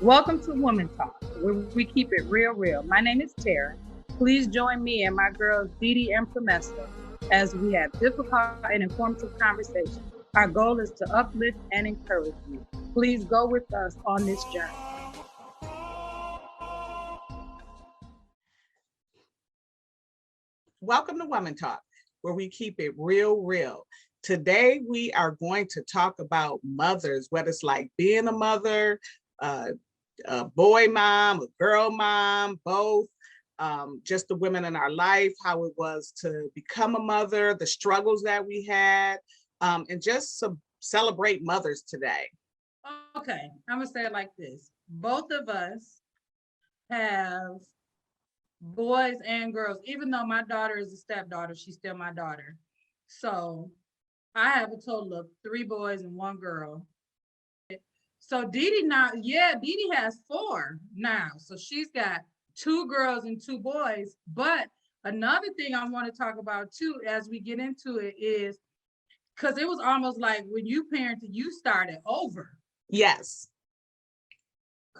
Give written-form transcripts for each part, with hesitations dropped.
Welcome to Woman Talk, where we keep it real. My name is Tara. Please join me and my girls Dee and Promesta as we have difficult and informative conversations. Our goal is to uplift and encourage you. Please go with us on this journey. Welcome to Woman Talk, where we keep it real. Today, we are going to talk about mothers, what it's like being a mother, a boy mom, a girl mom, both, just the women in our life, how it was to become a mother, the struggles that we had, and just celebrate mothers today. Okay, I'm going to say it like this. Both of us have boys and girls. Even though my daughter is a stepdaughter, she's still my daughter. So I have a total of 3 boys and 1 girl. So Dee has 4 now. So she's got 2 girls and 2 boys. But another thing I want to talk about too, as we get into it, is because it was almost like when you parented, you started over. Yes.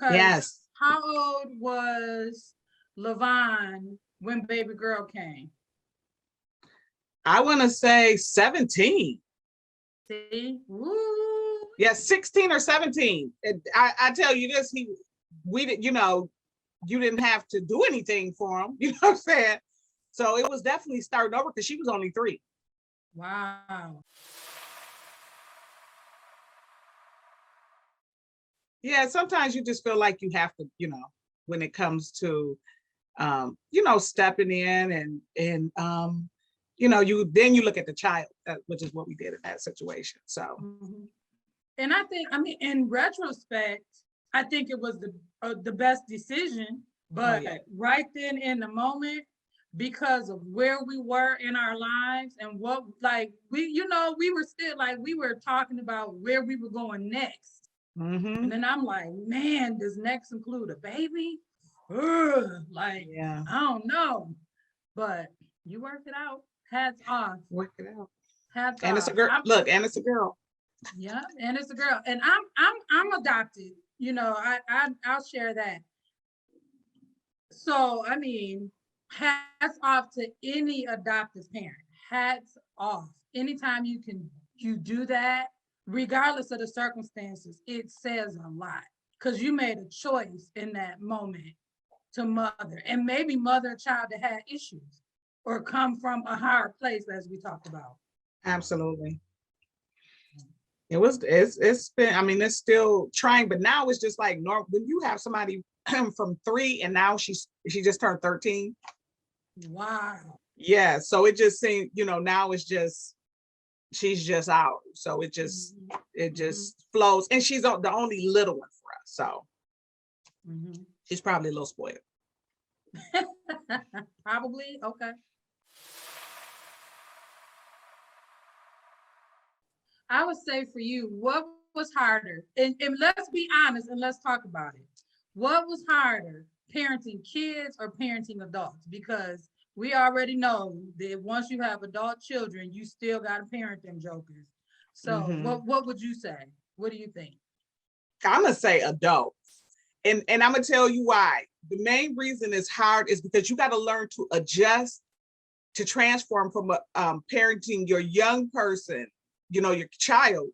Yes. How old was LaVon when baby girl came? I want to say 17. See? Woo. Yeah, 16 or 17. I tell you this, we didn't, you didn't have to do anything for him. You know what I'm saying? So it was definitely starting over because she was only 3. Wow. Yeah, sometimes you just feel like you have to, when it comes to, stepping in and you look at the child, which is what we did in that situation. So. Mm-hmm. And I think, in retrospect, I think it was the best decision, but right then in the moment, because of where we were in our lives and what, we were still we were talking about where we were going next. Mm-hmm. And then I'm like, man, does next include a baby? I don't know, but you worked it out. Hats off. Worked it out. Hats and off. It's a girl. Look, and it's a girl. Yeah, and it's a girl, and I'm adopted. I'll share that. So hats off to any adoptive parent. Hats off. Anytime you do that, regardless of the circumstances, it says a lot because you made a choice in that moment to mother, and maybe mother a child that had issues or come from a higher place, as we talked about. Absolutely. It's been, it's still trying, but now it's just like normal when you have somebody from 3 and now she just turned 13. Wow. Yeah, so it just seems, now it's just she's just out. So it just flows, and she's the only little one for us. So she's probably a little spoiled. Probably. Okay. I would say for you, what was harder? And let's be honest and let's talk about it. What was harder, parenting kids or parenting adults? Because we already know that once you have adult children, you still got to parent them jokers. So what would you say? What do you think? I'm going to say adults. And I'm going to tell you why. The main reason it's hard is because you got to learn to adjust, to transform from parenting your young person, your child,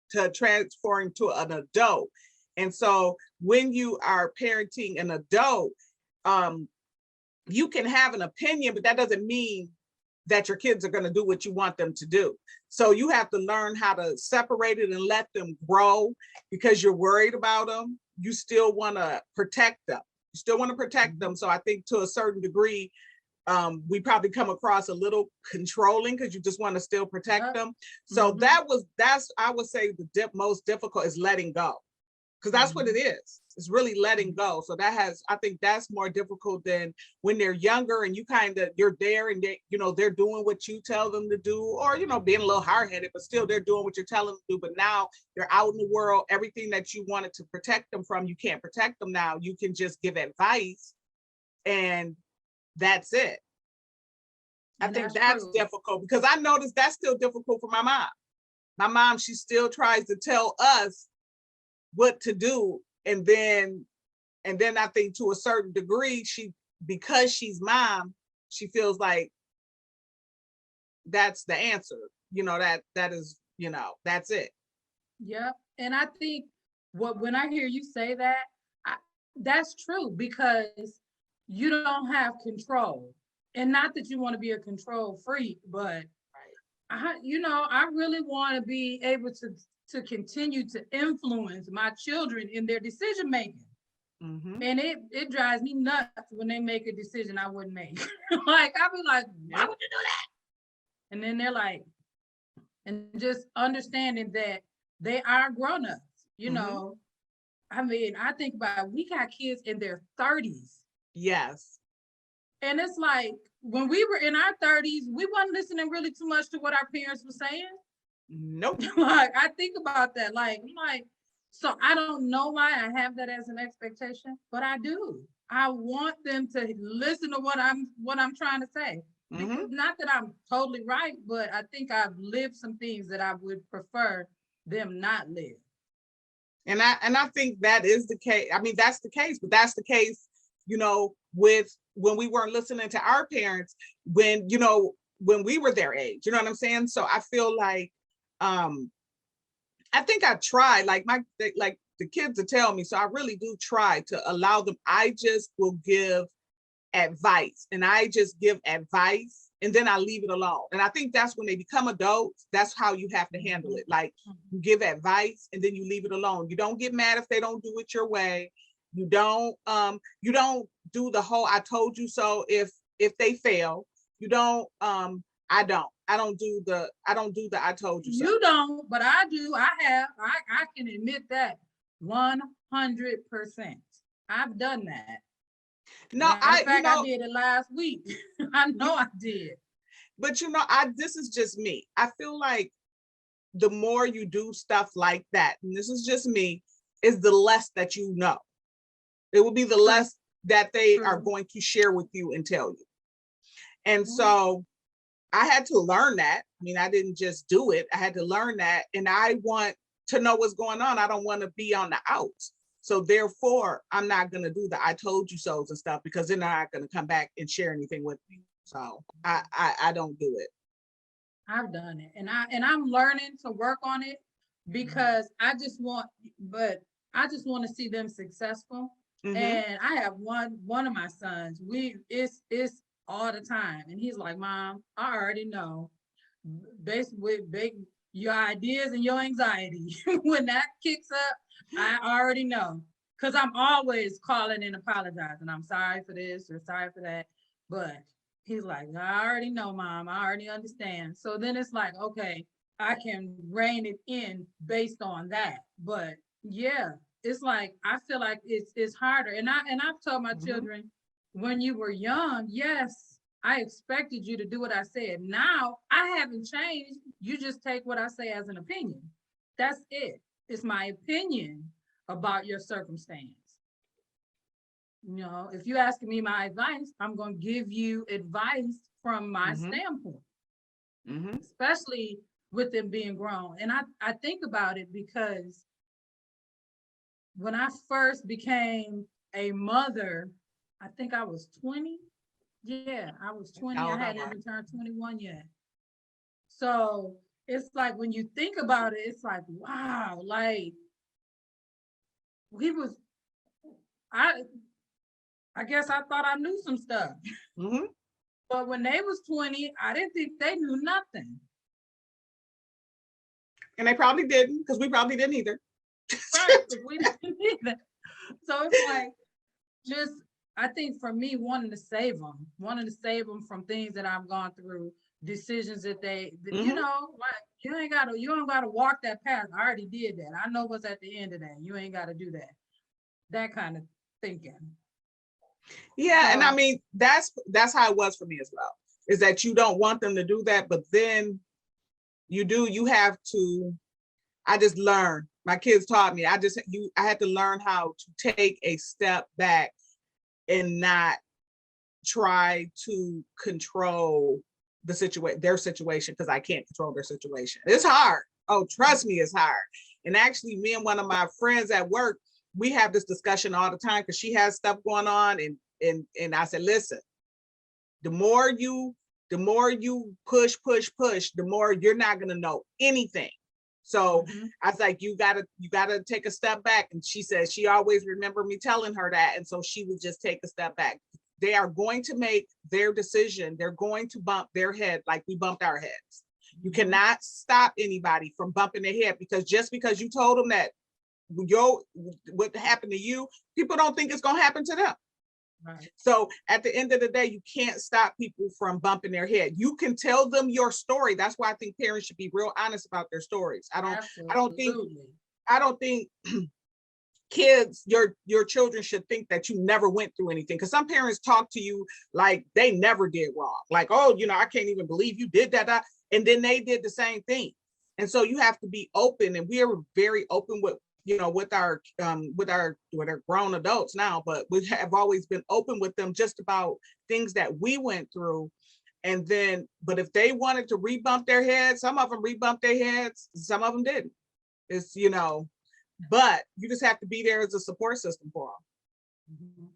to transform to an adult. And so when you are parenting an adult, you can have an opinion, but that doesn't mean that your kids are going to do what you want them to do. So you have to learn how to separate it and let them grow, because you're worried about them. You still want to protect them. So I think to a certain degree, we probably come across a little controlling because you just want to still protect them. So that's I would say the most difficult is letting go, because that's what it is. It's really letting go. So I think that's more difficult than when they're younger and you're there and they're doing what you tell them to do, or being a little hard-headed, but still they're doing what you're telling them to do. But now they're out in the world, everything that you wanted to protect them from, you can't protect them now. You can just give advice, and that's it. I think that's difficult, because I noticed that's still difficult for my mom. My mom, she still tries to tell us what to do, and then And then I think to a certain degree, because she's mom, she feels like that's the answer, that is, that's it. Yep. And I think when I hear you say that, I, that's true because you don't have control. And not that you want to be a control freak, but I really want to be able to continue to influence my children in their decision making. And it drives me nuts when they make a decision I wouldn't make. Like I'll be like, why would you do that? And then they're like, and just understanding that they are grown-ups, I mean, I think about we got kids in their 30s. Yes. And it's like when we were in our 30s, we wasn't listening really too much to what our parents were saying. Nope. Like I think about that. Like, so I don't know why I have that as an expectation, but I do. I want them to listen to what I'm trying to say. Because not that I'm totally right, but I think I've lived some things that I would prefer them not live. And I think that is the case. I mean, that's the case, but that's the case, with when we weren't listening to our parents, when we were their age, you know what I'm saying? So I feel like, I think I tried, like the kids to tell me. So I really do try to allow them. I just will give advice, and I just give advice, and then I leave it alone. And I think that's when they become adults. That's how you have to handle it. Like you give advice and then you leave it alone. You don't get mad if they don't do it your way. You don't do the whole "I told you so" if they fail. You don't I don't do the "I told you so." You don't, but I do. I can admit that 100%. I've done that. No, I did it last week. I know I did. But this is just me. I feel like the more you do stuff like that, and this is just me, is the less that you know. It will be the less that they are going to share with you and tell you. And so I had to learn that. I mean, I didn't just do it. I had to learn that. And I want to know what's going on. I don't want to be on the outs. So therefore, I'm not going to do the "I told you so's" and stuff, because they're not going to come back and share anything with me. So I don't do it. I've done it, and I'm learning to work on it because I just want to see them successful. And I have one of my sons. It's all the time, and he's like, "Mom, I already know." Basically, your ideas and your anxiety when that kicks up, I already know, because I'm always calling and apologizing. I'm sorry for this or sorry for that, but he's like, "I already know, Mom. I already understand." So then it's like, okay, I can rein it in based on that. But yeah, it's like I feel like it's harder. And I've told my children, when you were young, yes, I expected you to do what I said. Now I haven't changed. You just take what I say as an opinion. That's it. It's my opinion about your circumstance. If you're asking me my advice, I'm going to give you advice from my standpoint, especially with them being grown. And I think about it because when I first became a mother, I think I was 20. Yeah, I was 20. I hadn't even turned 21 yet. So it's like when you think about it, it's like, wow, like I guess I thought I knew some stuff. But when they was 20, I didn't think they knew nothing. And they probably didn't, because we probably didn't either. Right, we didn't either. So it's like, I think for me, wanting to save them from things that I've gone through, decisions that like you don't gotta walk that path. I already did that. I know what's at the end of that. You ain't gotta do that. That kind of thinking. Yeah, and I mean that's how it was for me as well. Is that you don't want them to do that, but then you do. You have to. I just learned. My kids taught me. I had to learn how to take a step back and not try to control their situation, because I can't control their situation. It's hard. Oh, trust me, it's hard. And actually, me and one of my friends at work, we have this discussion all the time because she has stuff going on, and I said, listen, the more you push, the more you're not gonna know anything. So I was like, you gotta take a step back. And she said she always remembered me telling her that. And so she would just take a step back. They are going to make their decision. They're going to bump their head like we bumped our heads. You cannot stop anybody from bumping their head, because just because you told them that what happened to you, people don't think it's gonna happen to them. Right. So at the end of the day, you can't stop people from bumping their head. You can tell them your story. That's why I think parents should be real honest about their stories. I don't think kids, your children should think that you never went through anything. Because some parents talk to you like they never did wrong. Like, oh, I can't even believe you did that. And then they did the same thing. And so you have to be open, and we are very open with our grown adults now, but we have always been open with them just about things that we went through. And then, but if they wanted to rebump their heads, some of them rebumped their heads, some of them didn't. It's, but you just have to be there as a support system for them.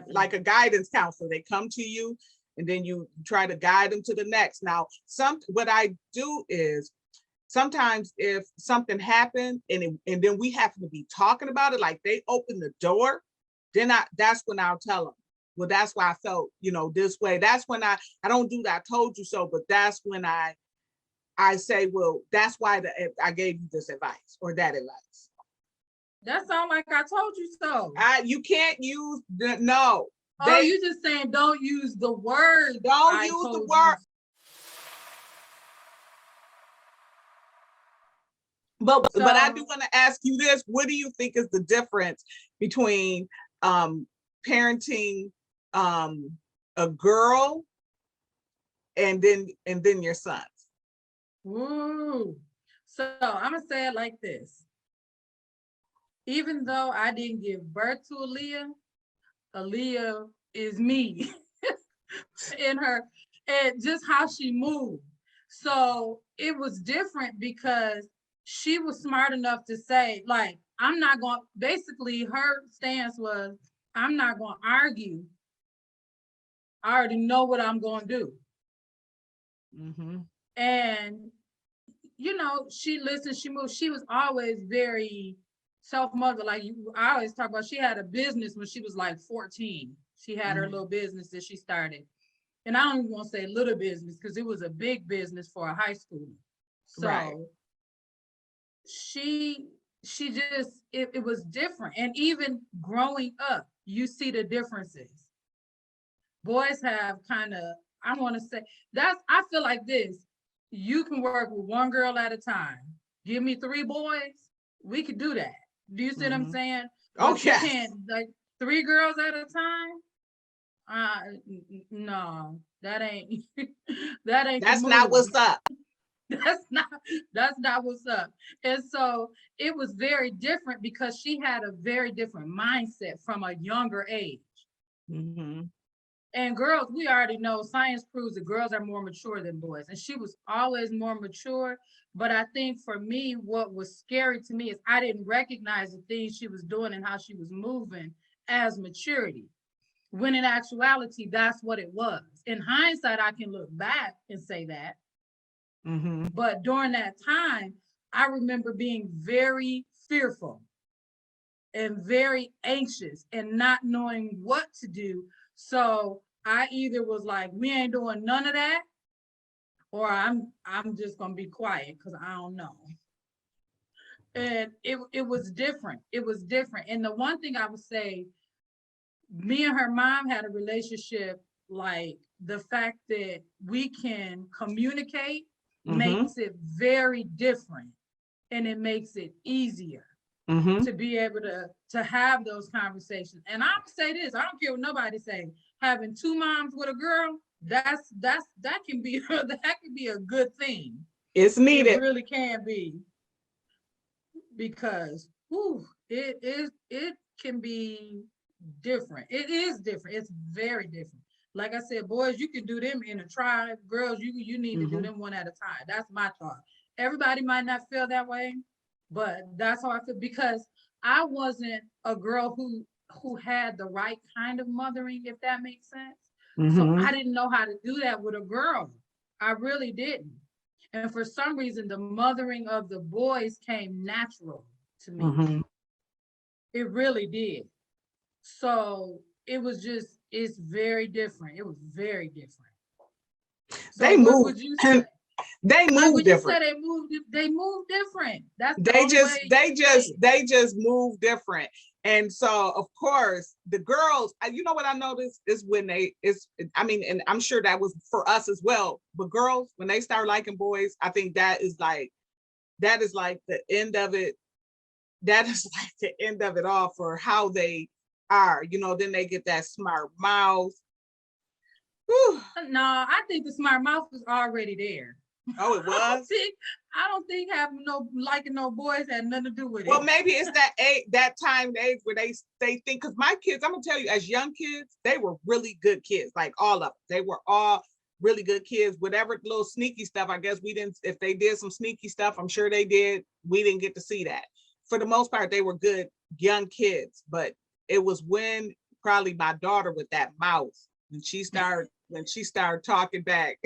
Like a guidance counselor. They come to you and then you try to guide them to the next. Now, what I do is, sometimes if something happened and then we happen to be talking about it, like they open the door, then that's when I'll tell them, well, that's why I felt, this way. That's when I don't do that, I told you so, but that's when I say, well, that's why I gave you this advice or that advice. That sounds like I told you so. You can't use no. You just saying don't use the word. Don't use the word. But I do want to ask you this. What do you think is the difference between parenting a girl and then your sons? Ooh. So I'm gonna say it like this. Even though I didn't give birth to Aaliyah is me in her, and just how she moved. So it was different because she was smart enough to say, like, I'm not going, basically her stance was, I'm not going to argue. I already know what I'm going to do. And, she listened, she moved. She was always very self-motivated. Like I always talk about, she had a business when she was like 14. She had her little business that she started. And I don't even want to say little business because it was a big business for a high schooler. So right. She just, it was different. And even growing up, you see the differences. Boys have kind of, I want to say, I feel like this. You can work with one girl at a time. Give me 3 boys, we could do that. Do you see what I'm saying? Okay. You can't, like 3 girls at a time? No, that ain't that's not what's up. That's not what's up. And so it was very different because she had a very different mindset from a younger age. And girls, we already know science proves that girls are more mature than boys. And she was always more mature. But I think for me, what was scary to me is I didn't recognize the things she was doing and how she was moving as maturity. When in actuality, that's what it was. In hindsight, I can look back and say that. But during that time, I remember being very fearful and very anxious and not knowing what to do. So I either was like, we ain't doing none of that, or I'm just gonna be quiet because I don't know. And it was different. It was different. And the one thing I would say, me and her mom had a relationship, like the fact that we can communicate makes it very different, and it makes it easier to be able to have those conversations. And I'm say this, I don't care what nobody say, having 2 moms with a girl, that can be a good thing. It's needed. It really can be, because it can be different. It is different. It's very different. Like I said, boys, you can do them in a tribe. Girls, you need to do them one at a time. That's my thought. Everybody might not feel that way, but that's how I feel, because I wasn't a girl who had the right kind of mothering, if that makes sense. So Mm-hmm. I didn't know how to do that with a girl. I really didn't. And for some reason, the mothering of the boys came natural to me. Mm-hmm. It really did. So it's very different. It was very different. So They what move would you say? and they Like move when you say different. they moved different. That's the They only way just you they can say just it. they just move different. And so of course the girls, you know what I noticed is when they is I mean, and I'm sure that was for us as well, but girls when they start liking boys, I think that is like the end of it. That is like the end of it all for how they are. Then they get that smart mouth. Whew. No, I think the smart mouth was already there. Oh, it was. I don't think having no liking no boys had nothing to do with Well, it. maybe it's that age, that time, age where they think. Because my kids, I'm gonna tell you, as young kids, they were really good kids. Like all of them, they were all really good kids. Whatever little sneaky stuff, I guess we didn't. If they did some sneaky stuff, I'm sure they did. We didn't get to see that. For the most part, they were good young kids. But it was when probably my daughter with that mouth when she started talking back.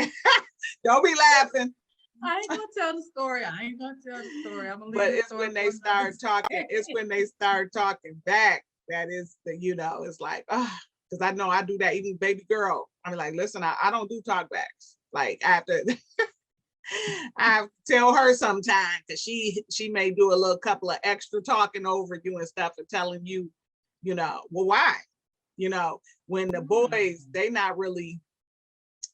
Don't be laughing. I ain't gonna tell the story. I ain't gonna tell the story. I'm gonna leave But the it's story when for they another start talking, day. it's when they start talking back. That is it's like, because I know I do that, even baby girl. I'm like, listen, I don't do talk backs. Like I have to I have to tell her sometimes that she may do a little couple of extra talking over you and stuff and telling you, well, why? When the boys, they not really,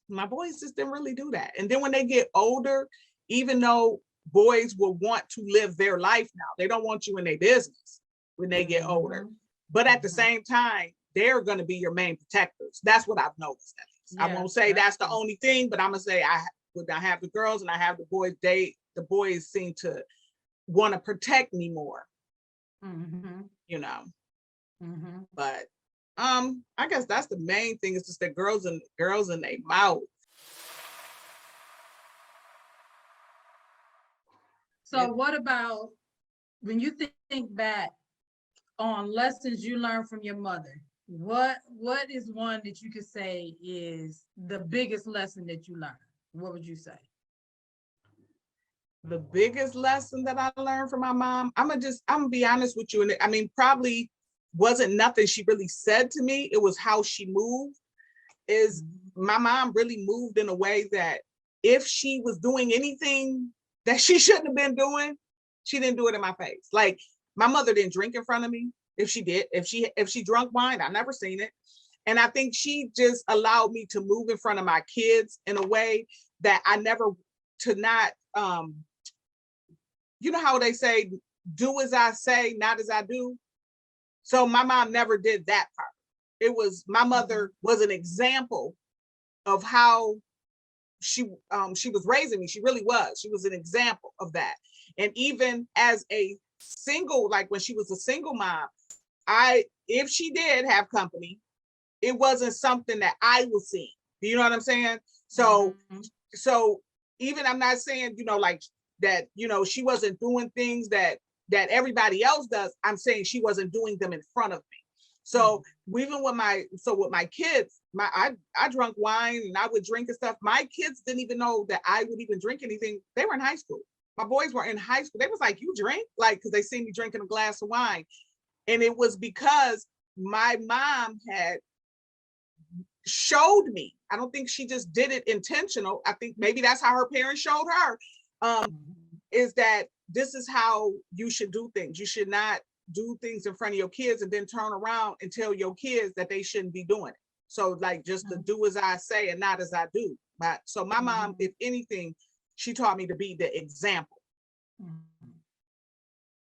my boys just didn't really do that. And then when they get older, even though boys will want to live their life now, they don't want you in their business when they get older. But at the same time, they're going to be your main protectors. That's what I've noticed. I won't say that's the only thing, but I'm gonna say when I have the girls and I have the boys, the boys seem to want to protect me more. You know. But I guess that's the main thing, is just that girls in their mouth. So what about when you think back on lessons you learned from your mother? What is one that you could say is the biggest lesson that you learned? What would you say? The biggest lesson that I learned from my mom, I'm gonna be honest with you, and I mean, probably wasn't nothing she really said to me. It was how she moved. Is my mom really moved in a way that if she was doing anything that she shouldn't have been doing, she didn't do it in my face. Like my mother didn't drink in front of me. If she did, if she drunk wine, I never seen it. And I think she just allowed me to move in front of my kids in a way that I never, to not you know how they say, do as I say, not as I do. So my mom never did that part. It was, my mother was an example of how she was raising me. She really was. She was an example of that. And even as a single, like when she was a single mom, if she did have company, it wasn't something that I was seeing. Do you know what I'm saying? So even, I'm not saying, like that, she wasn't doing things that everybody else does. I'm saying she wasn't doing them in front of me. So even with my kids, I drank wine and I would drink and stuff. My kids didn't even know that I would even drink anything. They were in high school. My boys were in high school. They was like, you drink? Like, because they seen me drinking a glass of wine. And it was because my mom had showed me. I don't think she just did it intentional. I think maybe that's how her parents showed her, is that this is how you should do things. You should not do things in front of your kids and then turn around and tell your kids that they shouldn't be doing it. So like just to do as I say and not as I do. So my mom, if anything, she taught me to be the example.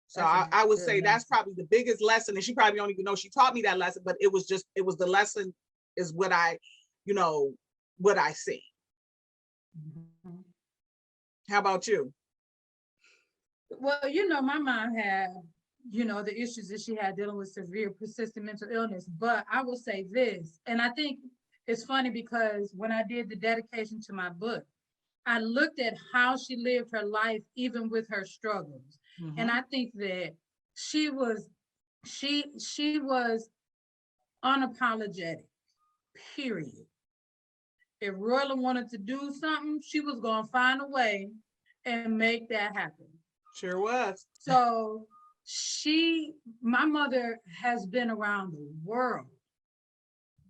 So I would say that's probably the biggest lesson. And she probably don't even know she taught me that lesson, but it was the lesson is what I see. How about you? Well, my mom had, the issues that she had dealing with severe persistent mental illness. But I will say this, and I think it's funny because when I did the dedication to my book, I looked at how she lived her life, even with her struggles. And I think that she was she was unapologetic, period. If Royla wanted to do something, she was gonna find a way and make that happen. Sure was. So my mother has been around the world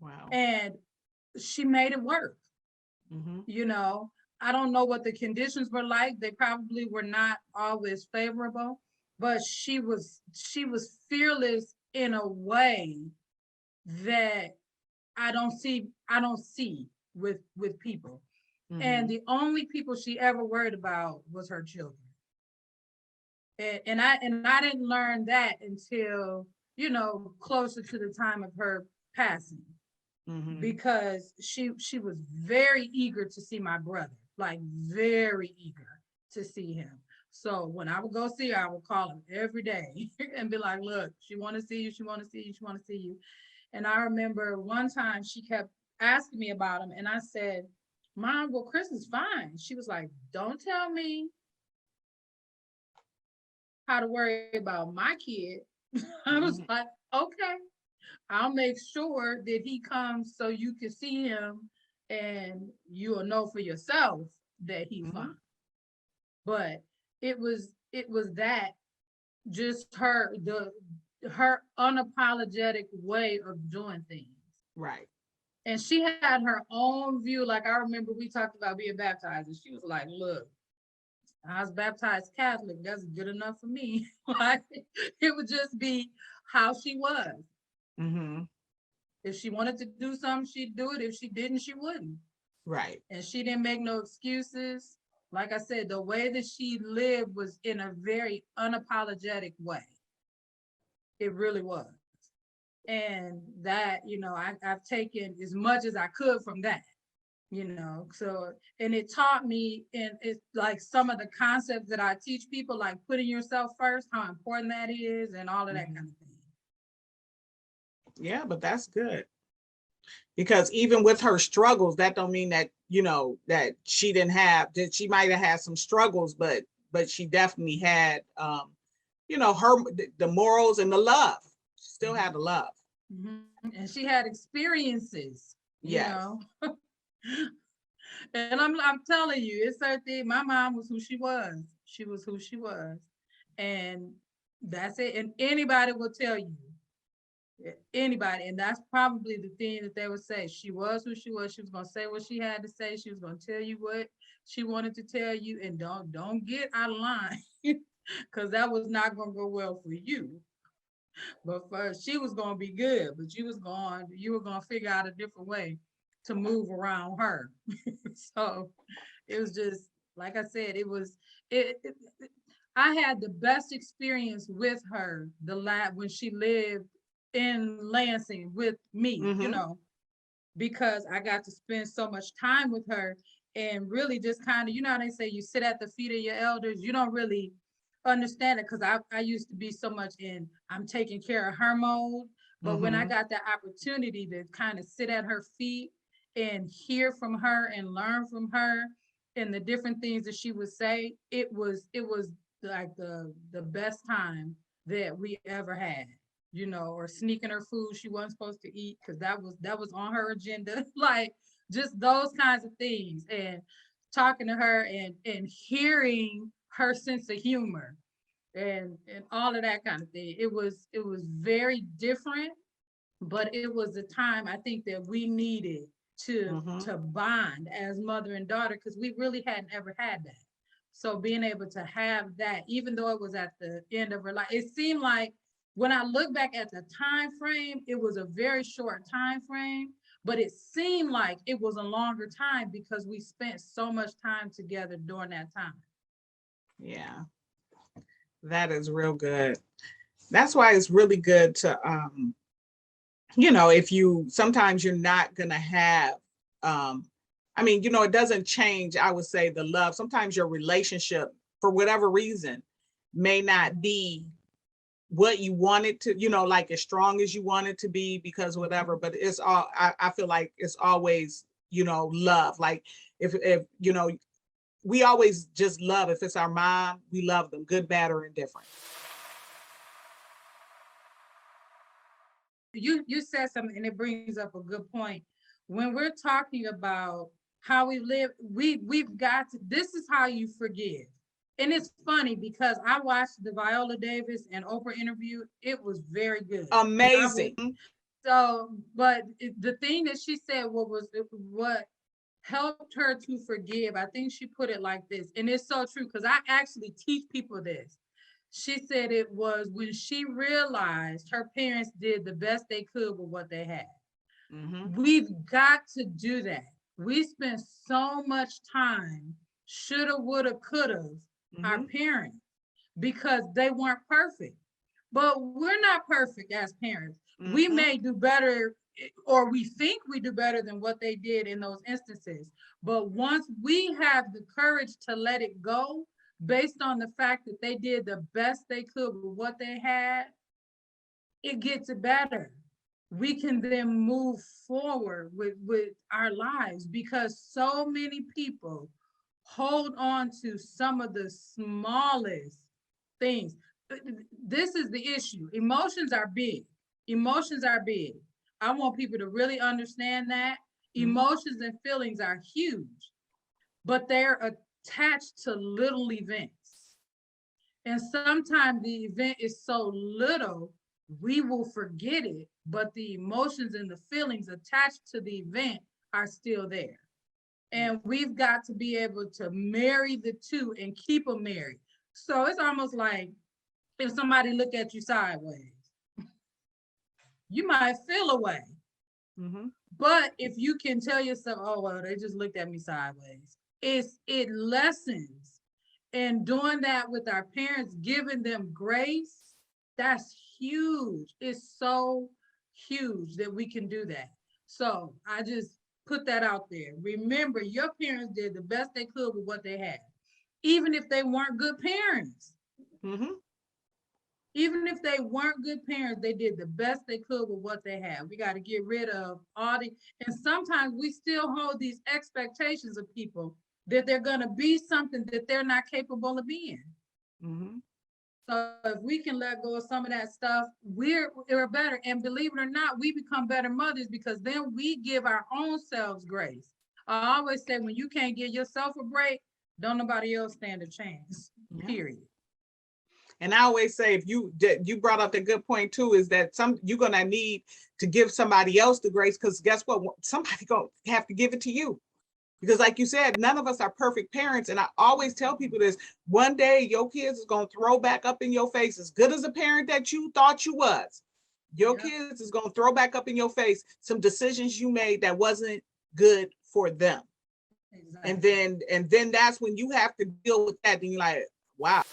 Wow. and she made it work. Mm-hmm. You know, I don't know what the conditions were like. They probably were not always favorable, but she was fearless in a way that I don't see with people. And Mm-hmm. the only people she ever worried about was her children. And I didn't learn that until, closer to the time of her passing, Mm-hmm. because she was very eager to see my brother, like very eager to see him. So when I would go see her, I would call him every day and be like, look, she want to see you, she want to see you, she want to see you. And I remember one time she kept asking me about him, and I said, Mom, well, Chris is fine. She was like, don't tell me how to worry about my kid. I was Mm-hmm. like, okay, I'll make sure that he comes so you can see him and you'll know for yourself that he's Mm-hmm. fine. But it was that, just her unapologetic way of doing things. Right. And she had her own view. Like, I remember we talked about being baptized, and she was like, look, I was baptized Catholic. That's good enough for me. Like, it would just be how she was. Mm-hmm. If she wanted to do something, she'd do it. If she didn't, she wouldn't. Right. And she didn't make no excuses. Like I said, the way that she lived was in a very unapologetic way. It really was. And that, I've taken as much as I could from that. So, and it taught me, and it's like some of the concepts that I teach people, like putting yourself first, how important that is, and all of that Mm-hmm. kind of thing. Yeah, but that's good. Because even with her struggles, that don't mean that, that she didn't have, that she might have had some struggles, but she definitely had, her, the morals and the love. She still had the love. Mm-hmm. And she had experiences, you Yes. know. And I'm telling you, it's her thing. My mom was who she was. She was who she was. And that's it. And anybody will tell you, anybody, and that's probably the thing that they would say. She was who she was. She was gonna say what she had to say. She was gonna tell you what she wanted to tell you, and don't get out of line, because that was not gonna go well for you. But first, she was gonna be good, but you were gonna figure out a different way to move around her. So it was just, like I said, it I had the best experience with her the last when she lived in Lansing with me, Mm-hmm. because I got to spend so much time with her, and really just kind of, how they say you sit at the feet of your elders. You don't really understand it, because I used to be so much in I'm taking care of her mode. But when I Mm-hmm. got the opportunity to kind of sit at her feet and hear from her and learn from her and the different things that she would say, it was like the best time that we ever had. Or sneaking her food she wasn't supposed to eat, because that was on her agenda. Like, just those kinds of things, and talking to her and hearing her sense of humor and all of that kind of thing. It was very different, but it was the time I think that we needed to Mm-hmm. to bond as mother and daughter, because we really hadn't ever had that. So being able to have that, even though it was at the end of her life, it seemed like, when I look back at the time frame, it was a very short time frame, but it seemed like it was a longer time because we spent so much time together during that time. Yeah, that is real good. That's why it's really good to, if you, sometimes you're not gonna have, it doesn't change, I would say, the love. Sometimes your relationship, for whatever reason, may not be what you want it to, like as strong as you want it to be, because whatever, but it's all, I feel like it's always, love. Like, if we always just love. If it's our mom, we love them, good, bad, or indifferent. you said something and it brings up a good point. When we're talking about how we live, we've got to, this is how you forgive. And it's funny because I watched the Viola Davis and Oprah interview. It was very good. I was Amazing. so, but the thing that she said, what helped her to forgive, I think she put it like this, and it's so true because I actually teach people this. She said it was when she realized her parents did the best they could with what they had. Mm-hmm. We've got to do that. We spend so much time, shoulda, woulda, coulda, our Mm-hmm. parents because they weren't perfect. But we're not perfect as parents. We Mm-hmm. may do better, or we think we do better than what they did in those instances. But once we have the courage to let it go, based on the fact that they did the best they could with what they had, it gets better. We can then move forward with our lives because so many people hold on to some of the smallest things. This is the issue. Emotions are big. Emotions are big. I want people to really understand that. Mm-hmm. Emotions and feelings are huge, but they're attached to little events. And sometimes the event is so little, we will forget it, but the emotions and the feelings attached to the event are still there. And we've got to be able to marry the two and keep them married. So it's almost like if somebody look at you sideways, you might feel a way. Mm-hmm. But if you can tell yourself, oh, well, they just looked at me sideways, it lessens. And doing that with our parents, giving them grace, that's huge. It's so huge that we can do that. So I just put that out there. Remember, your parents did the best they could with what they had, even if they weren't good parents. Mm-hmm. Even if they weren't good parents, they did the best they could with what they had. We got to get rid of all the, and sometimes we still hold these expectations of people that they're going to be something that they're not capable of being. Mm-hmm. So if we can let go of some of that stuff, we're better. And believe it or not, we become better mothers because then we give our own selves grace. I always say when you can't give yourself a break, don't nobody else stand a chance. Yeah. Period. And I always say, if you brought up the good point too, is that you're gonna need to give somebody else the grace, because guess what? Somebody gonna have to give it to you. Because like you said, none of us are perfect parents. And I always tell people this: one day your kids is gonna throw back up in your face, as good as a parent that you thought you was. Your kids is gonna throw back up in your face some decisions you made that wasn't good for them. Exactly. And then that's when you have to deal with that. And you're like, wow.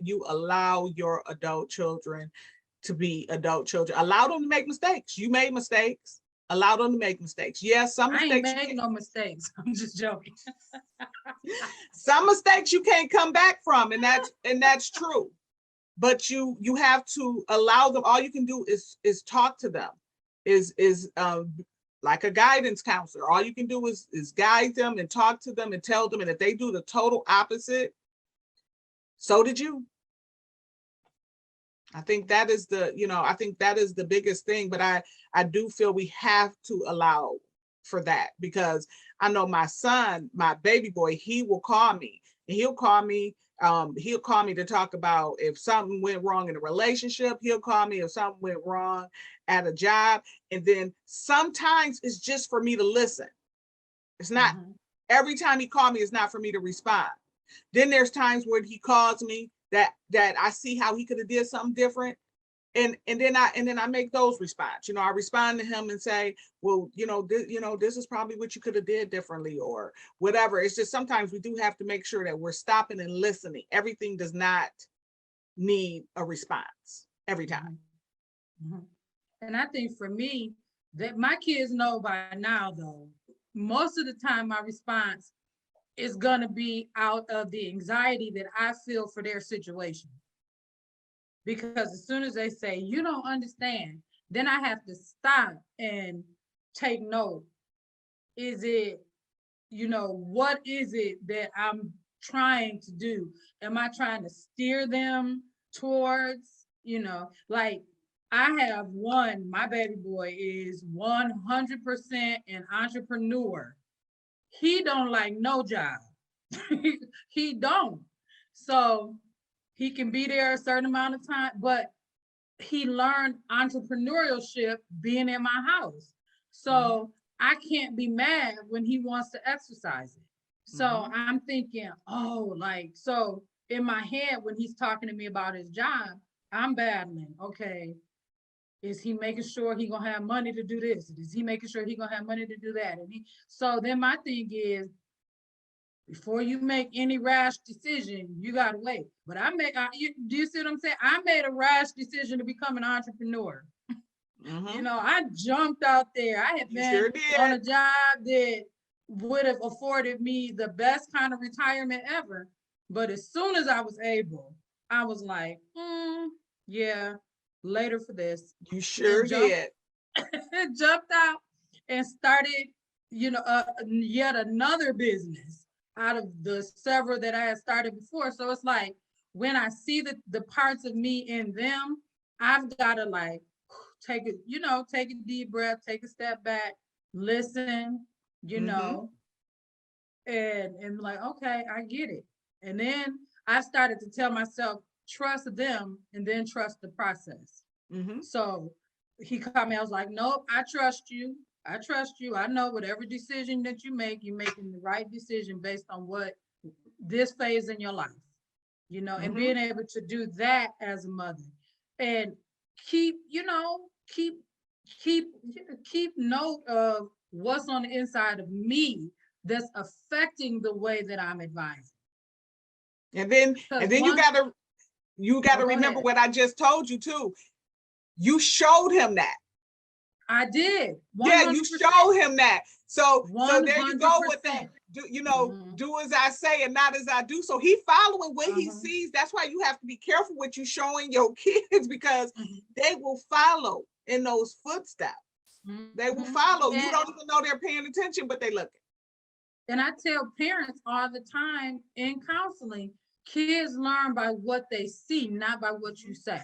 You allow your adult children to be adult children. Allow them to make mistakes. You made mistakes. Allow them to make mistakes. Yes, some I ain't mistakes make no mistakes. I'm just joking. some mistakes you can't come back from, and that's true. But you have to allow them. All you can do is talk to them. Is like a guidance counselor. All you can do is guide them and talk to them and tell them. And if they do the total opposite, so did you. I think that is the biggest thing. But I do feel we have to allow for that, because I know my son, my baby boy, he will call me, and he'll call me to talk about if something went wrong in a relationship. He'll call me if something went wrong at a job. And then sometimes it's just for me to listen. It's not every time he called me, it's not for me to respond. Then there's times when he calls me that I see how he could have did something different. And then I make those response. I respond to him and say, well, this is probably what you could have did differently or whatever. It's just sometimes we do have to make sure that we're stopping and listening. Everything does not need a response every time. And I think for me, that my kids know by now, though, most of the time my response is going to be out of the anxiety that I feel for their situation. Because as soon as they say, you don't understand, then I have to stop and take note. Is it, what is it that I'm trying to do? Am I trying to steer them towards Like I have one, my baby boy is 100% an entrepreneur. He don't like no job. He don't. So he can be there a certain amount of time, but he learned entrepreneurship being in my house. Mhm. So I can't be mad when he wants to exercise it. So Mhm. I'm thinking, oh, like, so in my head, when he's talking to me about his job, I'm battling, okay, is he making sure he gonna have money to do this? Is he making sure he gonna have money to do that? So then my thing is, before you make any rash decision, you gotta wait. But do you see what I'm saying? I made a rash decision to become an entrepreneur. Mhm. I jumped out there. I had You been sure on did. a job that would have afforded me the best kind of retirement ever. But as soon as I was able, I was like, yeah, later for this, You and sure did. jumped out and started, yet another business out of the several that I had started before. So it's like when I see the parts of me in them, I've got to like take a deep breath, take a step back, listen, you Mhm. know, and like, okay, I get it. And then I started to tell myself, trust them and then trust the process. Mhm. So he called me. I was like, nope, I trust you. I trust you. I know whatever decision that you make, you're making the right decision based on what this phase in your life, and Mhm. being able to do that as a mother and keep, keep, keep, keep note of what's on the inside of me that's affecting the way that I'm advising. And then Because and then you once, gotta you gotta oh, go remember ahead. what I just told you too. You showed him that. I did Yeah, you 100%, show him that. So there you go with that. 100%. Mm-hmm. Do as I say and not as I do. So he following what he Uh-huh. sees. That's why you have to be careful what you showing your kids because Mhm, they will follow in those footsteps. They will mhm. follow. You And don't even know they're paying attention, but they looking. and I tell parents all the time in counseling, kids learn by what they see, not by what you say.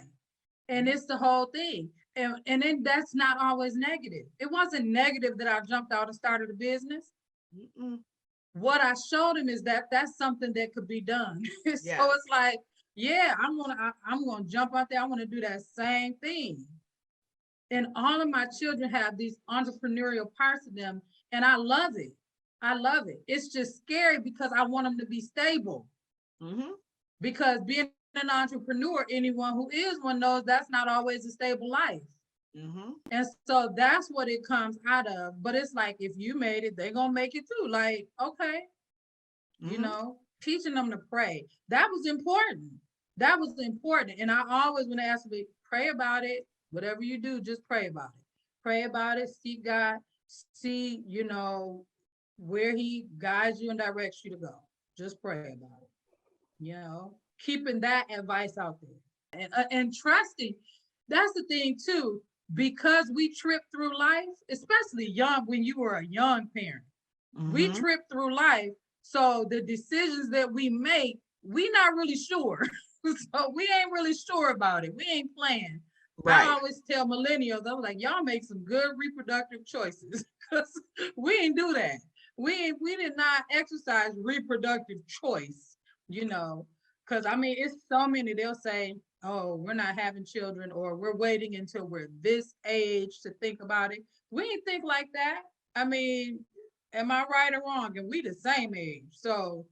And Mhm. it's the whole thing. And then that's not always negative. It wasn't negative that I jumped out and started a business. Mm-mm. What I showed them is that that's something that could be done. So Yes. it's like, yeah, I'm gonna jump out there. I want to do that same thing. And all of my children have these entrepreneurial parts of them, and I love it. I love it. It's just scary because I want them to be stable. Mm-hmm. Because being an entrepreneur, anyone who is one knows that's not always a stable life. Mm-hmm. And so that's what it comes out of. But it's like if you made it, they're gonna make it too. Like, okay, Mm-hmm. teaching them to pray. That was important. That was important. And I always, when they ask me, pray about it, whatever you do, just pray about it. Pray about it, seek God, see, where he guides you and directs you to go. Just pray about it. Keeping that advice out there and trusting. That's the thing too, because we trip through life, especially young when you were a young parent. We Mm-hmm. trip through life, so the decisions that we make, we not really sure. So we ain't really sure about it. We ain't playing. I Right. always tell millennials, I'm like, y'all make some good reproductive choices because we ain't do that. We did not exercise reproductive choice, you know, because I mean it's so many, they'll say, oh, we're not having children or we're waiting until we're this age to think about it. We ain't think like that. I mean, am I right or wrong? And we the same age. So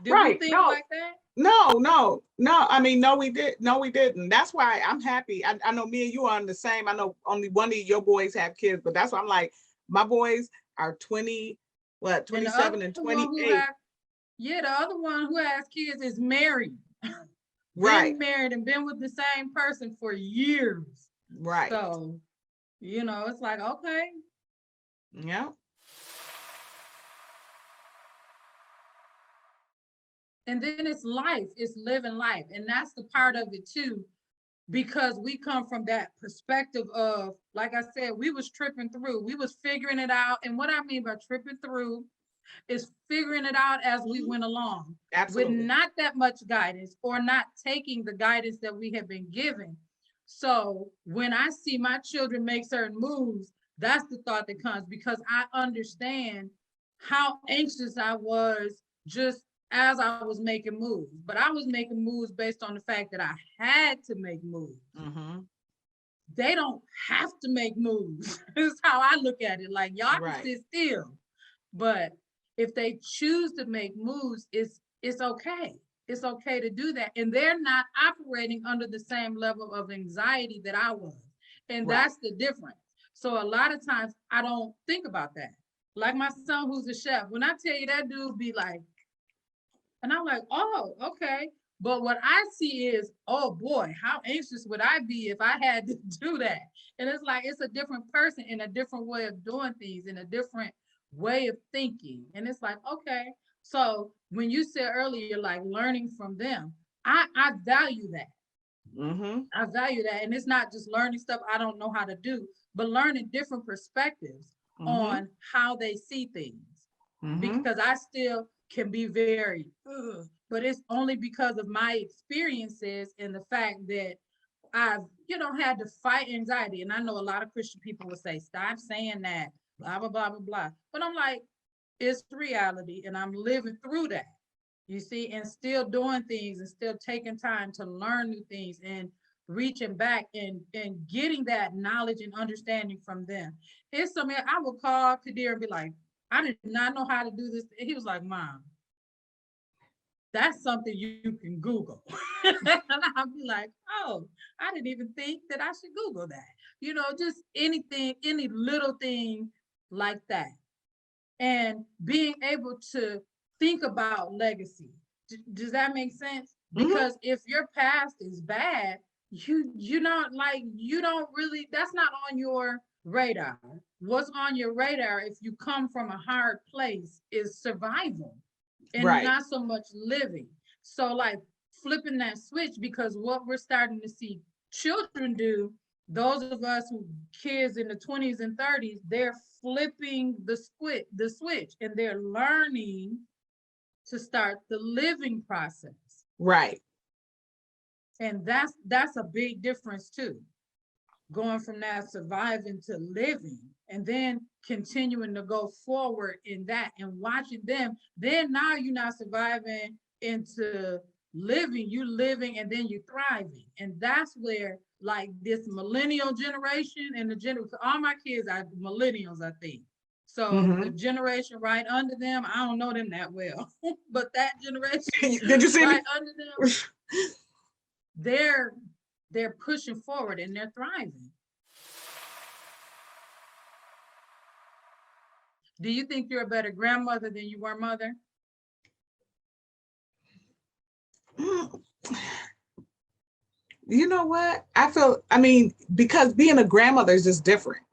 did we Right. think No, like that? no. I mean, no, we did. No, we didn't. That's why I'm happy. I know me and you are on the same. I know only one of your boys have kids, but that's why I'm like, my boys are 20, what, And the other 27 and one who 28. have, yeah, the other one who has kids is married, Right. been married and been with the same person for years. Right. So, it's like, okay. Yeah. And then it's life, it's living life. And that's the part of it too, because we come from that perspective of, like I said, we was tripping through, we was figuring it out. And what I mean by tripping through is figuring it out as we Mhm. went along with Absolutely. not that much guidance or not taking the guidance that we have been given. So when I see my children make certain moves, that's the thought that comes, because I understand how anxious I was just as I was making moves. But I was making moves based on the fact that I had to make moves. Mm-hmm. They don't have to make moves. That's how I look at it. Like, y'all can Right. sit still. But if they choose to make moves, it's okay. It's okay to do that. And they're not operating under the same level of anxiety that I was. And Right. that's the difference. So a lot of times I don't think about that. Like my son who's a chef, when I tell you that dude be like, and I'm like, oh, okay. But what I see is, oh boy, how anxious would I be if I had to do that? And it's like, it's a different person in a different way of doing things, in a different way of thinking. And it's like, okay. So when you said earlier, like learning from them, I value that. Mm-hmm. I value that. And it's not just learning stuff I don't know how to do, but learning different perspectives Mm-hmm. on how they see things. Mm-hmm. Because I still can be very, but it's only because of my experiences and the fact that I've, had to fight anxiety. And I know a lot of Christian people will say, stop saying that, blah, blah, blah, blah, blah. But I'm like, it's reality and I'm living through that. You see, and still doing things and still taking time to learn new things and reaching back and getting that knowledge and understanding from them. It's something I would call Kadir and be like, I did not know how to do this. He was like, Mom, that's something you can Google. And I'll be like, oh, I didn't even think that I should Google that. Just anything, any little thing like that. And being able to think about legacy. Does that make sense? Mm-hmm. Because if your past is bad, you're not like, you don't really, that's not on your radar. What's on your radar if you come from a hard place is survival and Right. not so much living. So like flipping that switch, because what we're starting to see children do, those of us who kids in the 20s and 30s, they're flipping the switch and they're learning to start the living process. Right. And that's a big difference too. Going from that surviving to living and then continuing to go forward in that and watching them. Then now you're not surviving into living, you living and then you thriving. And that's where like this millennial generation and the generation, all my kids are millennials, I think. So the Mm-hmm. generation right under them, I don't know them that well, but that generation Did you see me? right under them, they're they're pushing forward and they're thriving. Do you think you're a better grandmother than you were mother? You know what? I mean, because being a grandmother is just different.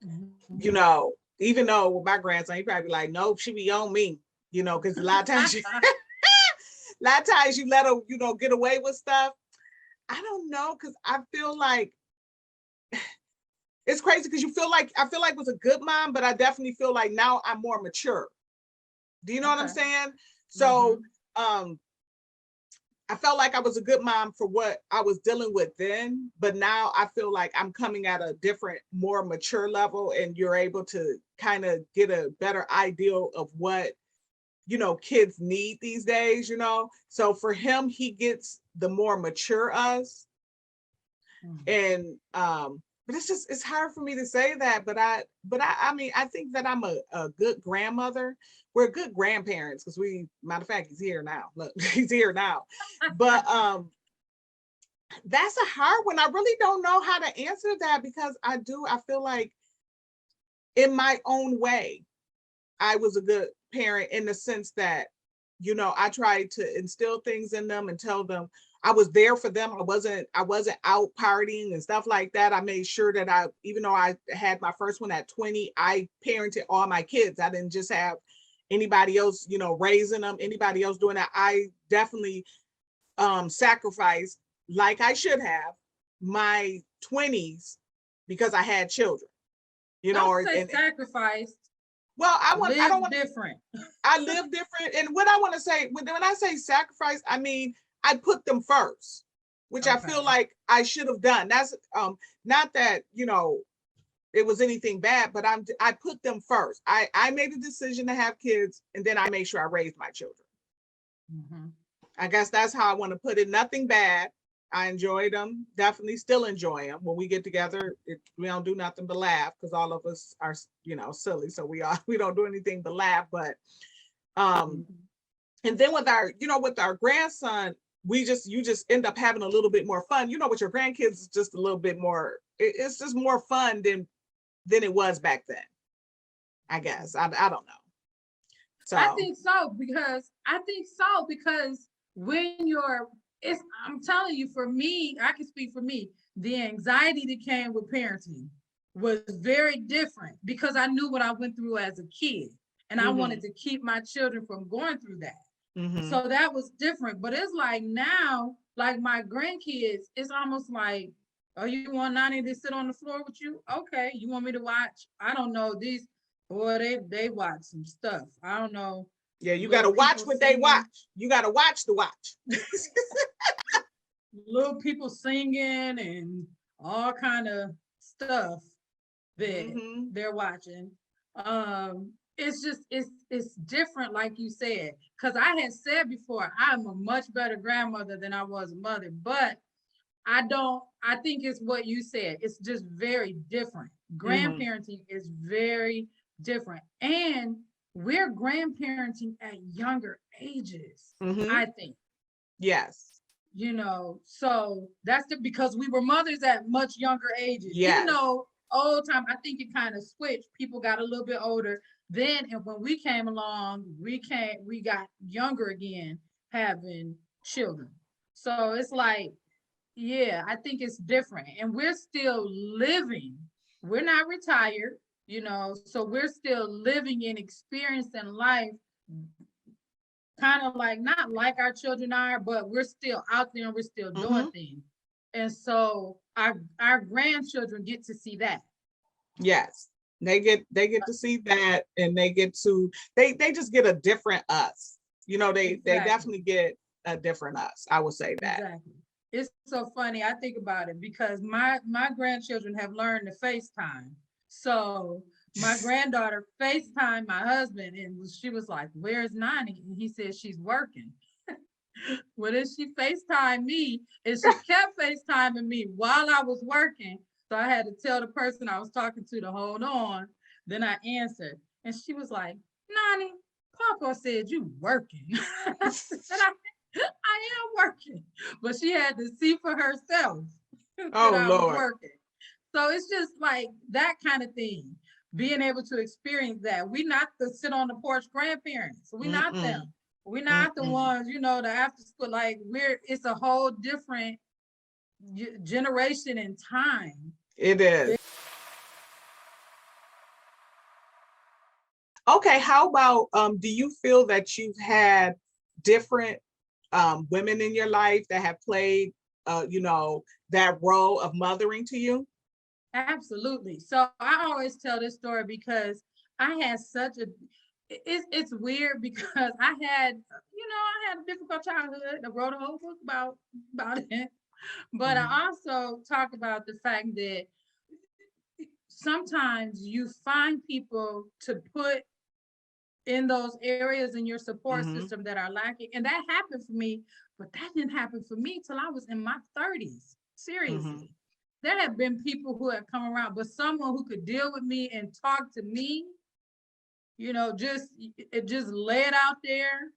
Mhm. You know, even though with my grandson, he probably be like, nope, she be on me, because a lot of times a lot of times you let her, get away with stuff. I don't know, because I feel like it's crazy because I feel like I was a good mom, but I definitely feel like now I'm more mature. Do you know what I'm Okay. saying? So Mhm. um I felt like I was a good mom for what I was dealing with then, but now I feel like I'm coming at a different, more mature level, and you're able to kind of get a better idea of what kids need these days. So for him, he gets the more mature us, Mhm. and but it's hard for me to say that, but I mean, I think that I'm a good grandmother. We're good grandparents because matter of fact, he's here now. Look, he's here now. But that's a hard one. I really don't know how to answer that because I feel like in my own way, I was a good parent in the sense that, I tried to instill things in them and tell them I was there for them. I wasn't out partying and stuff like that. I made sure that even though I had my first one at 20, I parented all my kids. I didn't just have anybody else, raising them, anybody else doing that. I definitely sacrificed, like I should have, my 20s because I had children, Don't or say and sacrificed, well, I don't live want different. I live different. And what I want to say, when I say sacrifice, I mean, I put them first. which I feel Okay. like I should have done. That's not that, it was anything bad, but I put them first. I made a decision to have kids, and then I made sure I raised my children. Mhm. I guess that's how I want to put it. Nothing bad. I enjoyed them. Definitely still enjoy them. When we get together, we don't do nothing but laugh because all of us are, silly. So we don't do anything but laugh. But um, Mhm. and then with our grandson, you just end up having a little bit more fun. With your grandkids, it's just a little bit more. It's just more fun than it was back then. I guess I don't know. I So. think so because when I'm telling you, for me, I can speak for me. The anxiety that came with parenting was very different because I knew what I went through as a kid, and I wanted Mm-hmm. to keep my children from going through that. Mm-hmm. So that was different. But it's like now, like my grandkids, it's almost like, oh, you want Nani to sit on the floor with you? Okay. You want me to watch? I don't know. These boy, they watch some stuff. I don't know. Yeah, you got to Little watch people what they singing, watch. You got to watch the watch. little people singing and all kind of stuff that Mm-hmm. they're watching. It's just it's different, like you said, because I had said before, I'm a much better grandmother than I was a mother, but I think it's what you said. It's just very different. Mm-hmm. Grandparenting is very different. And we're grandparenting at younger ages, Mm-hmm. I think. Yes. So that's because we were mothers at much younger ages. Even Yes. though old time, I think it kind of switched. People got a little bit older. Then and when we came along, we got younger again, having children. So it's like, yeah, I think it's different. And we're still living. We're not retired, so we're still living and experiencing life kind of like not like our children are, but we're still out there and we're still doing Mm-hmm. things. And so our grandchildren get to see that. Yes. They get to see that, and they just get a different us. They Exactly. definitely get a different us. I would say that. Exactly. It's so funny. I think about it because my grandchildren have learned to FaceTime. So my granddaughter FaceTime my husband, and she was like, "Where's Nani?" And he said, "She's working." Well, then she FaceTimed me, and she kept FaceTiming me while I was working. So I had to tell the person I was talking to hold on. Then I answered, and she was like, "Nani, Papa said you working." I said, I am working. But she had to see for herself that Oh I was Lord. working. So it's just like that kind of thing, being able to experience that. We not the sit on the porch grandparents. We not them. Mm-mm. We're not the Mm-mm. ones, the after school. Like it's a whole different generation and time. It is. Okay, how about do you feel that you've had different women in your life that have played that role of mothering to you? Absolutely. So I always tell this story because I had such a it's weird because I had a difficult childhood. I wrote a whole book about it. But Mhm. I also talk about the fact that sometimes you find people to put in those areas in your support Mhm. system that are lacking. And that happened for me, but that didn't happen for me till I was in my 30s. Mhm. Seriously. There have been people who have come around, but someone who could deal with me and talk to me, just lay it out there,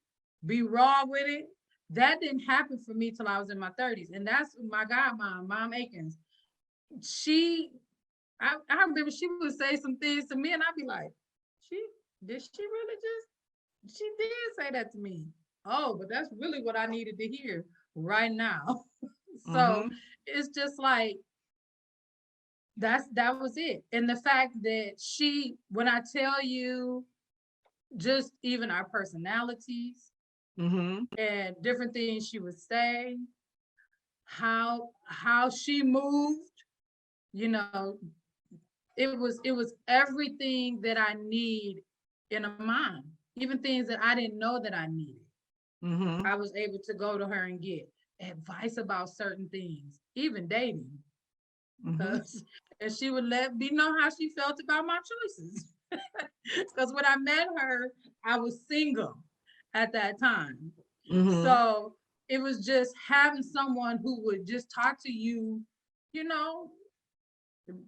be raw with it. That didn't happen for me till I was in my 30s. And that's my godmom, Mom Akins. She I remember she would say some things to me and I'd be like, she did she really just she did say that to me. Oh, but that's really what I needed to hear right now. So Mhm. it's just like that was it. And the fact that when I tell you just even our personalities Mhm. and different things she would say, how she moved, you know, it was everything that I need in a mom, even things that I didn't know that I needed. Mhm. I was able to go to her and get. advice about certain things, even dating. Mhm. 'Cause- and she would let me know how she felt about my choices. Because when I met her, I was single at that time. Mhm. So it was just having someone who would just talk to you, you know,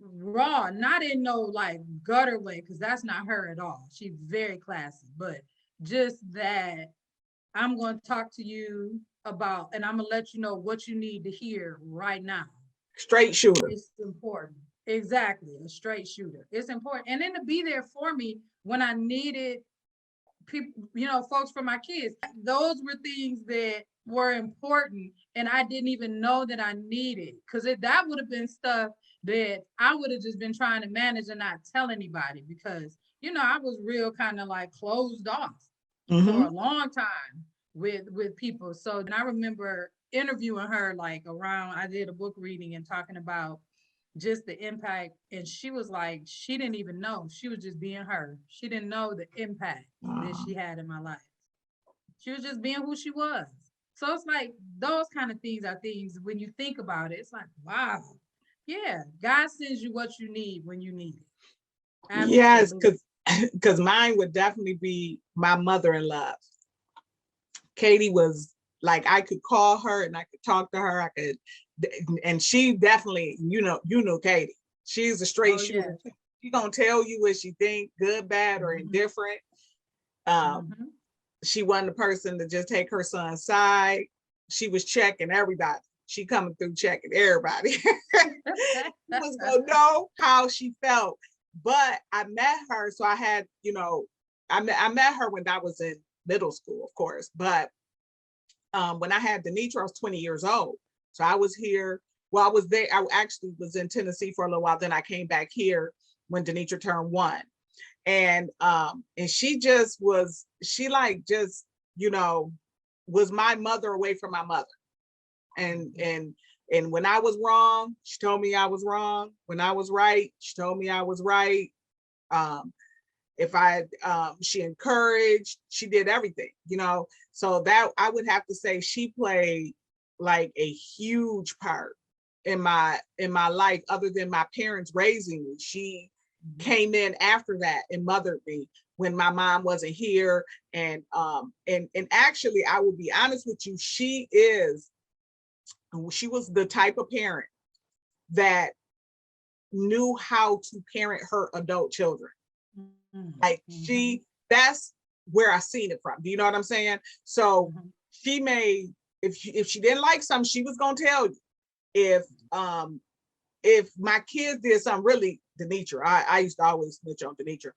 raw, not in no like gutter way, because that's not her at all. She's very classy, but just that I'm going to talk to you about, and I'm going to let you know what you need to hear right now. Straight shooter. It's important. Exactly. A straight shooter. It's important. And then to be there for me when I needed people, folks for my kids. Those were things that were important and I didn't even know that I needed. Because that would have been stuff that I would have just been trying to manage and not tell anybody because, I was real kind of like closed off for a Mhm. long time with people. So then I remember interviewing her like around, I did a book reading and talking about just the impact. And she was like, she didn't even know. She was just being her. She didn't know the impact that Uh, she had in my life. She was just being who she was. So it's like those kind of things are things when you think about it, it's like, wow. Yeah, God sends you what you need when you need it. yes, Absolutely. because mine would definitely be my mother-in-law. Katie was like I could call her and I could talk to her. I could, and she definitely, you know, Katie. She's a straight Oh shooter. yeah. She gonna tell you what she think, good, bad, or Mm-hmm. indifferent. Um, Mm-hmm. she wasn't the person to just take her son's side. She was checking everybody. She coming through checking everybody. She was gonna know how she felt. But I met her, so I had, I met her when I was in middle school, of course. But when I had Denitra, I was 20 years old. So I was here. Well, I was there. I actually was in Tennessee for a little while. Then I came back here when Denitra turned 1. And she just was, she like just, you know, was my mother away from my mother. And when I was wrong, she told me I was wrong. When I was right, she told me I was right. Um, if I she encouraged, she did everything, so that I would have to say she played like a huge part in my life. Other than my parents raising me, she came in after that and mothered me when my mom wasn't here. And actually, I will be honest with you, she was the type of parent that knew how to parent her adult children. Like Mm-hmm. that's where I seen it from. Do you know what I'm saying? So Mm-hmm. she made, if she didn't like something, she was gonna tell you. If um if my kids did something, really, Denitra, I used to always snitch on Denitra.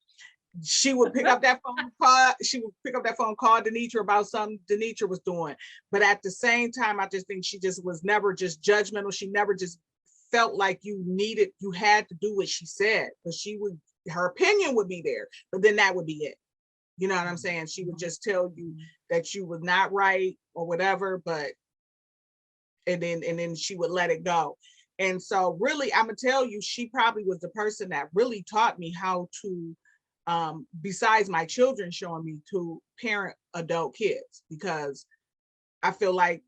She would pick up that phone call. She would pick up that phone call Denitra about something Denitra was doing. But at the same time, I just think she just was never just judgmental. She never just felt like you had to do what she said. But her opinion would be there, but then that would be it. You know what I'm saying? She would just tell you that you was not right or whatever, but and then she would let it go. And so really, I'm gonna tell you, she probably was the person that really taught me how to, besides my children showing me, to parent adult kids, because I feel like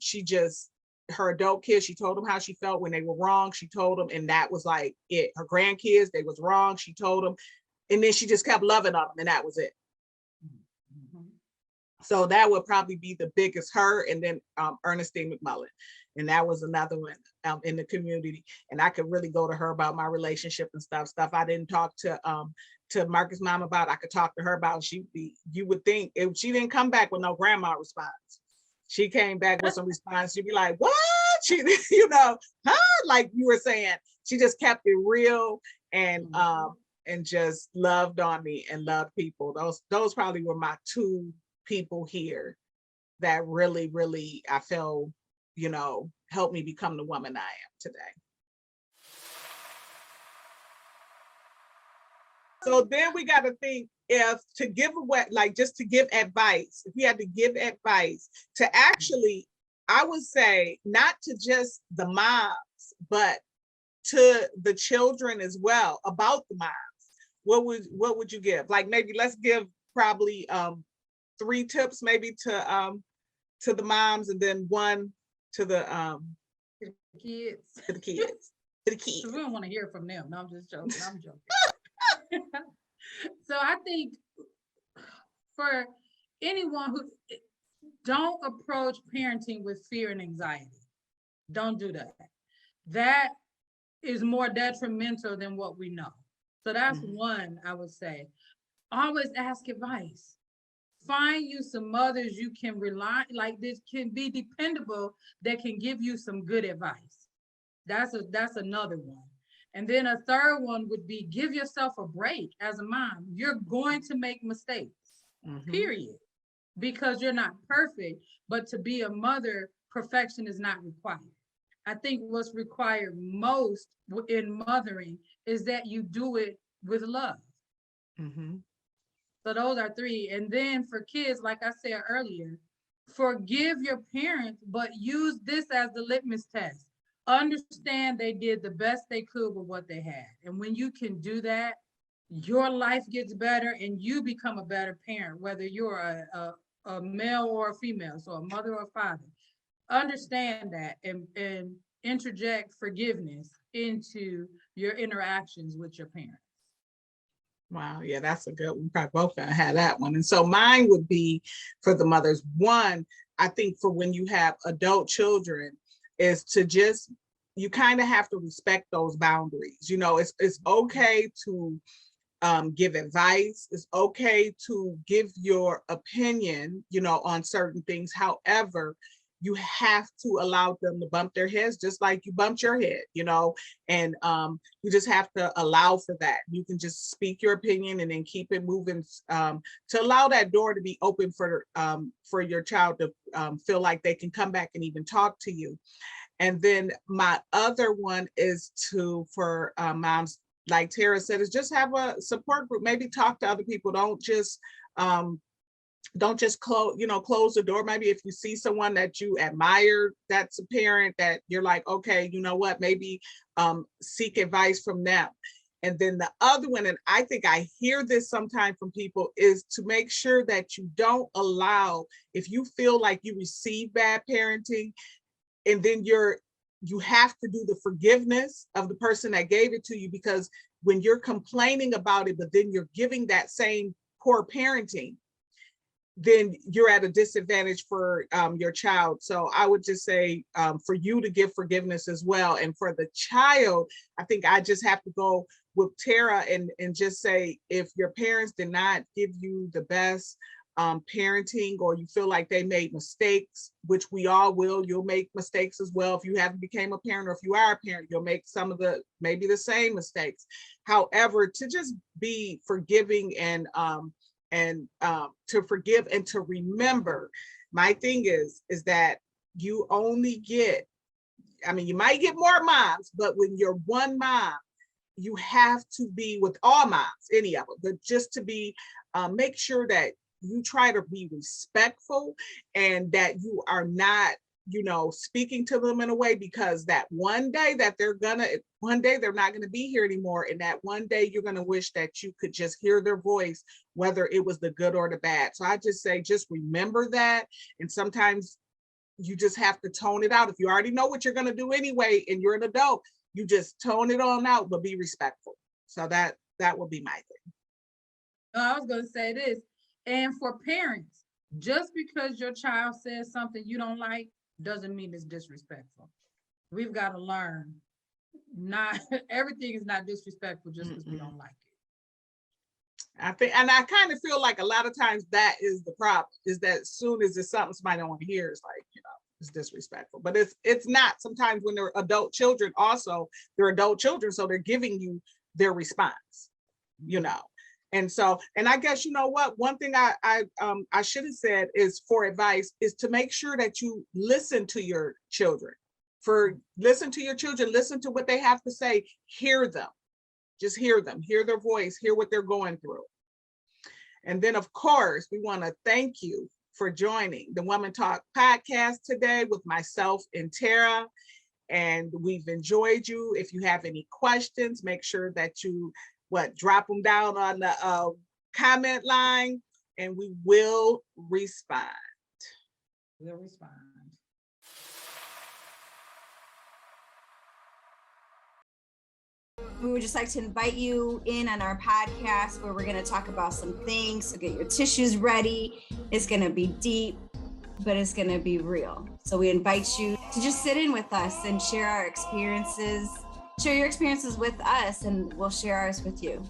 her adult kids, she told them how she felt when they were wrong. She told them, and that was like it. Her grandkids, they was wrong. She told them, and then she just kept loving on them, and that was it. Mm-hmm. So that would probably be the biggest, her, and then Ernestine McMullen. And that was another one in the community. And I could really go to her about my relationship and stuff I didn't talk to Marcus' mom about. I could talk to her about. You would think, if she didn't come back with no grandma response. She came back with some response. She'd be like, what? She, like you were saying, she just kept it real and just loved on me and loved people. Those probably were my two people here that really, really, I feel, helped me become the woman I am today. So then we got to think, if to give away, like just to give advice, if we had to give advice to actually, I would say not to just the moms, but to the children as well about the moms. What would you give? Like maybe let's give probably 3 tips maybe to the moms, and then one to the Kids. to the kids. To the So kids. we don't want to hear from them. No, I'm just joking. I'm joking. So I think for anyone who don't approach parenting with fear and anxiety. Don't do that. That is more detrimental than what we know. So that's Mhm. one I would say. Always ask advice. Find you some mothers you can rely, like this can be dependable, that can give you some good advice. That's another one. And then a third one would be give yourself a break as a mom. You're going to make mistakes, Mhm. period, because you're not perfect. But to be a mother, perfection is not required. I think what's required most in mothering is that you do it with love. Mhm. So those are three. And then for kids, like I said earlier, forgive your parents, but use this as the litmus test. Understand they did the best they could with what they had. And when you can do that, your life gets better and you become a better parent, whether you're a male or a female, so a mother or a father. Understand that and interject forgiveness into your interactions with your parents. Wow, yeah, that's a good one. Probably both gonna have that one. And so mine would be for the mothers. One, I think for when you have adult children, is to just you kind of have to respect those boundaries. You know, it's okay to give advice. It's okay to give your opinion, you know, on certain things. However, you have to allow them to bump their heads just like you bumped your head, you know, and you just have to allow for that. You can just speak your opinion and then keep it moving, to allow that door to be open for your child to feel like they can come back and even talk to you. And then my other one is for moms, like Tara said, is just have a support group. Maybe talk to other people. Um, don't just close the door. Maybe if you see someone that you admire, that's a parent that you're like, okay, you know what, maybe seek advice from them. And then the other one, and I think I hear this sometimes from people, is to make sure that you don't allow, if you feel like you receive bad parenting, and then you have to do the forgiveness of the person that gave it to you, because when you're complaining about it, but then you're giving that same poor parenting, then you're at a disadvantage for your child. So I would just say for you to give forgiveness as well. And for the child, I think I just have to go with Tara and just say, if your parents did not give you the best parenting, or you feel like they made mistakes, which we all will, you'll make mistakes as well. If you haven't became a parent, or if you are a parent, you'll make some of maybe the same mistakes. However, to just be forgiving and to forgive and to remember. My thing is that you only get, I mean, you might get more moms, but when you're one mom, you have to be with all moms, any of them, but just to be, make sure that you try to be respectful, and that you are not, speaking to them in a way, because that one day that one day they're not gonna be here anymore. And that one day you're gonna wish that you could just hear their voice, whether it was the good or the bad. So I just say, just remember that. And sometimes you just have to tone it out. If you already know what you're gonna do anyway, and you're an adult, you just tone it on out, but be respectful. So that would be my thing. I was going to say this. And for parents, just because your child says something you don't like doesn't mean it's disrespectful. We've got to learn, not everything is not disrespectful just because we don't like it. I think, and I kind of feel like a lot of times that is the problem, is that as soon as it's something somebody don't want to hear, it's like, it's disrespectful. But it's not. Sometimes when they're adult children, also they're adult children, so they're giving you their response, And so, and I guess, what, one thing I should have said is, for advice, is to make sure that you listen to your children. Listen to your children, listen to what they have to say, hear them. Just hear them, hear their voice, hear what they're going through. And then, of course, we want to thank you for joining the Woman Talk podcast today with myself and Tara. And we've enjoyed you. If you have any questions, make sure that you drop them down on the comment line, and we will respond. We'll respond. We would just like to invite you in on our podcast where we're going to talk about some things. So get your tissues ready. It's going to be deep, but it's going to be real. So we invite you to just sit in with us and share our experiences, share your experiences with us, and we'll share ours with you.